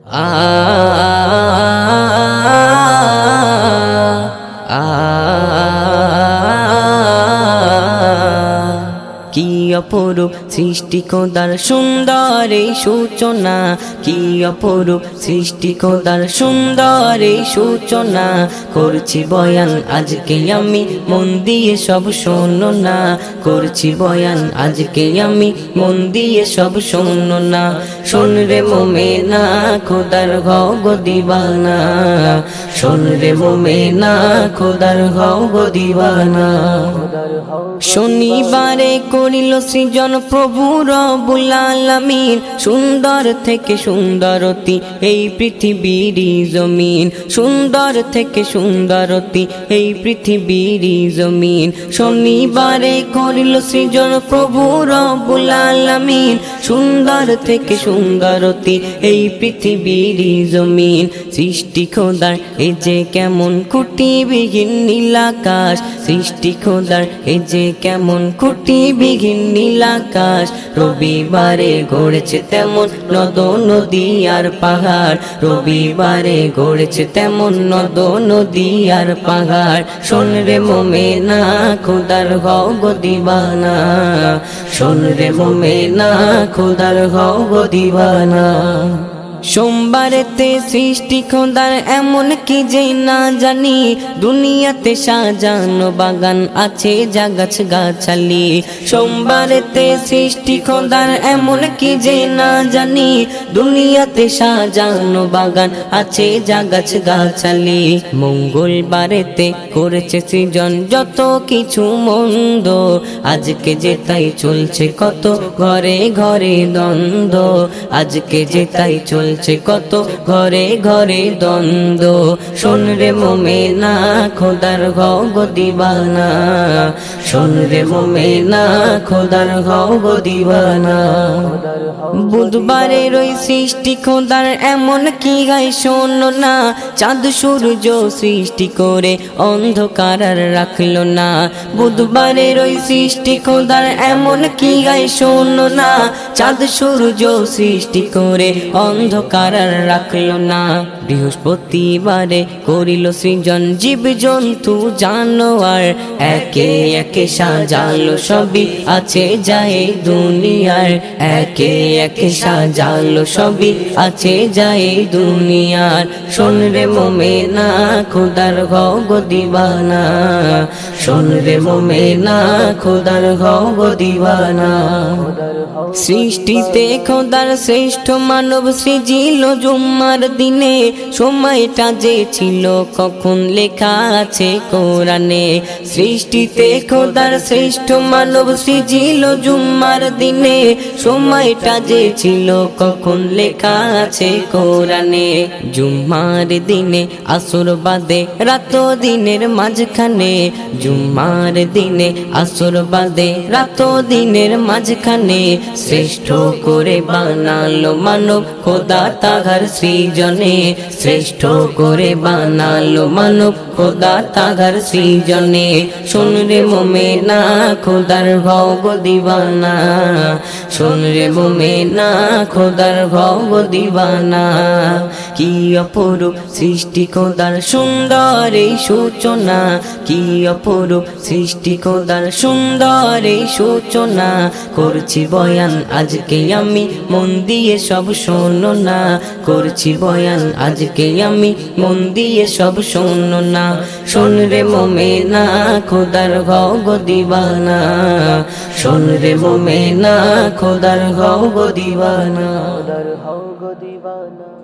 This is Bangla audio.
আ আ কি অপরূপ সৃষ্টি খোদার সুন্দর এই সূচনা, কি অপরূপ সৃষ্টি খোদার সুন্দর এই সূচনা। করছি বয়ান আজকে আমি, মন দিয়ে সব শোনো না। করছি বয়ান আজকে আমি, মন দিয়ে সব শোনো না। শোন রে মোমেনা খোদার হও গো দিওয়ানা, শোন রে মোমেনা খোদার হও গো দিওয়ানা। শনিবারে করিল সৃজন প্রভু রব্বুল আলামিন, সুন্দর থেকে সুন্দরতি এই পৃথিবীর জমিন, সুন্দর থেকে সুন্দরতি এই পৃথিবীর জমিন। শনিবারে করিল সৃজন প্রভু রব্বুল আলামিন, সুন্দর থেকে সুন্দরতি এই পৃথিবীর জমিন। সৃষ্টি খোদার এ যে কেমন খুঁটিবিহীন নীল আকাশ, সৃষ্টি খোদার এ যে কেমন খুঁটিবিহীন নীল আকাশ। রবিবারে গড়েছে তেমন নদ নদী আর পাহাড়, রবিবারে গড়েছে তেমন নদ নদী আর পাহাড়। শোন রে মোমেনা খোদার হও গো দিওয়ানা, শোন রে মোমেনা খোদার হও গো দিওয়ানা। সোমবারেতে সৃষ্টি খোদার এমন কি যে না জানি, দুনিয়াতে সাজানো বাগান আছে যা গাছ গাছালি। সোমবারেতে সৃষ্টি খোদার এমন কি যে না জানি, দুনিয়াতে সাজানো বাগান আছে যা গাছ গাছালি। মঙ্গলবারেতে করেছে সৃজন যত কিছু মন্দ, আজকে যে তাই চলছে কত ঘরে ঘরে দ্বন্দ্ব, আজকে যে তাই চলছে কত ঘরে ঘরে দ্বন্দ্ব। শোন রে মোমেনা খোদার হও গো দিওয়ানা, শোন রে মোমেনা খোদার হও গো দিওয়ানা। বুধবারের ওই সৃষ্টি খোদার এমন কি গায় শোনো না, চাঁদ সূর্য সৃষ্টি করে অন্ধকার আর রাখলো না। বুধবারের ওই সৃষ্টি খোদার এমন কি গায় শোনো না, চাঁদ সূর্য সৃষ্টি করে অন্ধকার আর রাখলো না। বৃহস্পতিবারে করিল সৃজন জীব জন্তু জানোয়ার, একে একে সাজালো সবই আছে যায় দুনিয়ার, একে একে সাজালো সবই আছে যায় দুনিয়ার। শোন রে মোমেনা খোদার হও গো দিওয়ানা, শোন রে মোমেনা খোদার হও গো দিওয়ানা। সৃষ্টিতে খোদার শ্রেষ্ঠ মানব সৃজিল জুম্মার দিনে, সময়টা যে ছিল কখন লেখা আছে কোরআনে। সৃষ্টিতে খোদার শ্রেষ্ঠ মানব সৃজিল জুম্মার দিনে, সময়টা যে ছিল কখন লেখা আছে কোরআনে। জুম্মার দিনে আসর বাদে রাত দিনের মাঝখানে, জুম্মার দিনে আসর বাদে রাত দিনের মাঝখানে। শ্রেষ্ঠ করে বানালো মানব খোদা তাহার সৃজনে, শ্রেষ্ঠ করে বানালো মানব খোদা তাহার সৃজনে। শোন রে মোমেনা খোদার হও গো দিওয়ানা, শোন রে মোমেনা খোদার হও গো দিওয়ানা। কি অপরূপ সৃষ্টি খোদার সুন্দর এই সূচনা, কি অপরূপ সৃষ্টি খোদার সুন্দর এই সূচনা। করছি বয়ান আজকে আমি, মন দিয়ে সব শোনো না। করছি বয়ান আজকে আমি, মন দিয়ে সব শোনো না। শোন রে মোমেনা খোদার হও গো দিওয়ানা, শোন রে মোমেনা খোদার হও গো দিওয়ানা, খোদার হও গো দিওয়ানা।